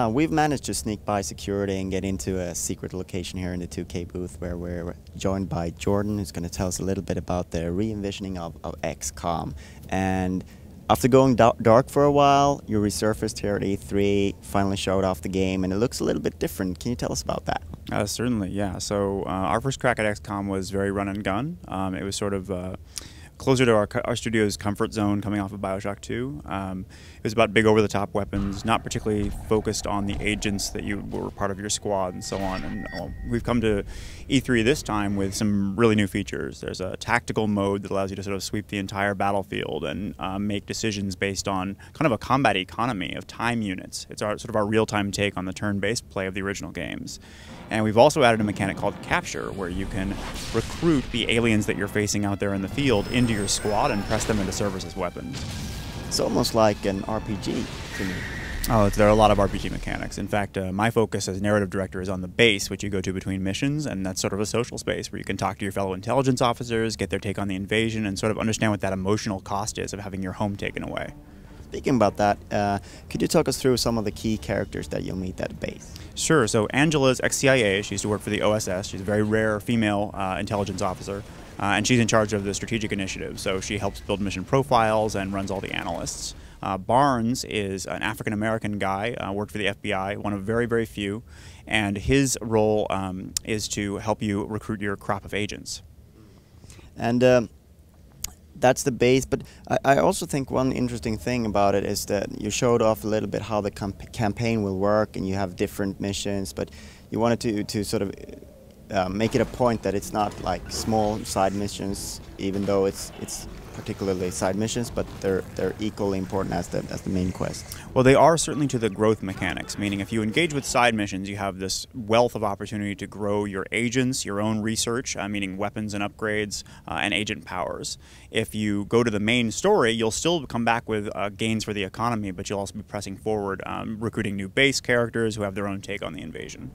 We've managed to sneak by security and get into a secret location here in the 2K booth where we're joined by Jordan, who's going to tell us a little bit about the re-envisioning of Xcom. And after going dark for a while, you resurfaced here at E3, finally showed off the game, and it looks a little bit different. Can you tell us about that? Certainly, yeah. So our first crack at Xcom was very run and gun. It was sort of closer to our studio's comfort zone coming off of BioShock 2. It was about big over-the-top weapons, not particularly focused on the agents that you were part of your squad and so on. And we've come to E3 this time with some really new features. There's a tactical mode that allows you to sort of sweep the entire battlefield and make decisions based on kind of a combat economy of time units. It's sort of our real-time take on the turn-based play of the original games. And we've also added a mechanic called capture, where you can recruit the aliens that you're facing out there in the field into your squad and press them into service as weapons. It's almost like an RPG to me. Oh, there are a lot of RPG mechanics. In fact, my focus as narrative director is on the base, which you go to between missions, and that's sort of a social space where you can talk to your fellow intelligence officers, get their take on the invasion, and sort of understand what that emotional cost is of having your home taken away. Speaking about that, could you talk us through some of the key characters that you'll meet at base? Sure. So Angela's ex-CIA. She used to work for the OSS. She's a very rare female intelligence officer, and she's in charge of the strategic initiative. So she helps build mission profiles and runs all the analysts. Barnes is an African-American guy, worked for the FBI, one of very, very few, and his role is to help you recruit your crop of agents. And that's the base, but I also think one interesting thing about it is that you showed off a little bit how the campaign will work, and you have different missions, but you wanted to sort of make it a point that it's not like small side missions, even though it's particularly side missions, but they're equally important as the main quest. Well, they are certainly to the growth mechanics, meaning if you engage with side missions, you have this wealth of opportunity to grow your agents, your own research, meaning weapons and upgrades, and agent powers. If you go to the main story, you'll still come back with gains for the economy, but you'll also be pressing forward, recruiting new base characters who have their own take on the invasion.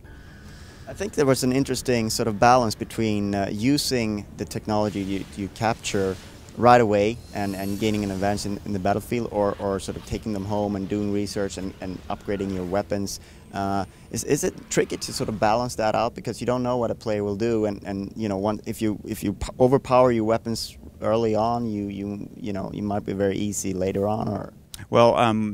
I think there was an interesting sort of balance between using the technology you capture right away and gaining an advantage in the battlefield, or sort of taking them home and doing research and upgrading your weapons. Is it tricky to sort of balance that out, because you don't know what a player will do, and you know, if you overpower your weapons early on, you might be very easy later on? Or well,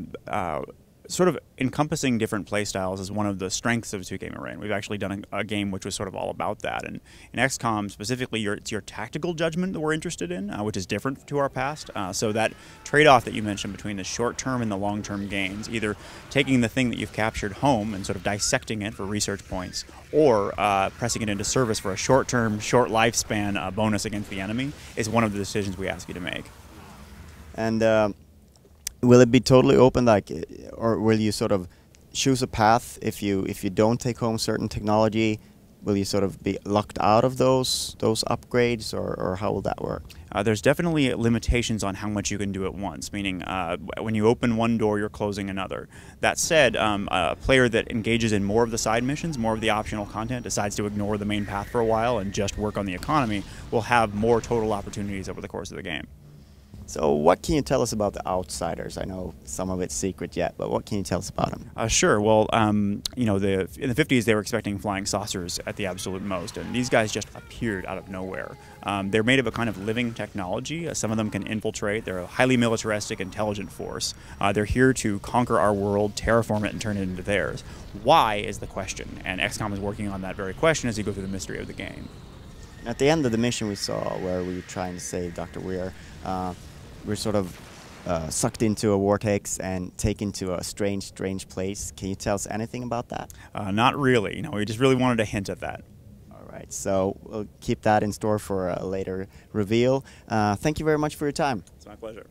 sort of encompassing different playstyles is one of the strengths of 2K Marin. We've actually done a game which was sort of all about that. And in XCOM specifically, it's your tactical judgment that we're interested in, which is different to our past. So that trade-off that you mentioned between the short-term and the long-term gains, either taking the thing that you've captured home and sort of dissecting it for research points, or pressing it into service for a short-term, short lifespan bonus against the enemy, is one of the decisions we ask you to make. And will it be totally open, like, or will you sort of choose a path if you don't take home certain technology? Will you sort of be locked out of those upgrades, or how will that work? There's definitely limitations on how much you can do at once, meaning when you open one door, you're closing another. That said, a player that engages in more of the side missions, more of the optional content, decides to ignore the main path for a while and just work on the economy, will have more total opportunities over the course of the game. So what can you tell us about the Outsiders? I know some of it's secret yet, but what can you tell us about them? Sure. Well, you know, in the 50s, they were expecting flying saucers at the absolute most, and these guys just appeared out of nowhere. They're made of a kind of living technology. Some of them can infiltrate. They're a highly militaristic, intelligent force. They're here to conquer our world, terraform it, and turn it into theirs. Why is the question, and XCOM is working on that very question as you go through the mystery of the game. At the end of the mission we saw, where we were trying to save Dr. Weir, we're sort of sucked into a vortex and taken to a strange place. Can you tell us anything about that? Not really. You know, we just really wanted to hint at that. All right, so we'll keep that in store for a later reveal. Thank you very much for your time. It's my pleasure.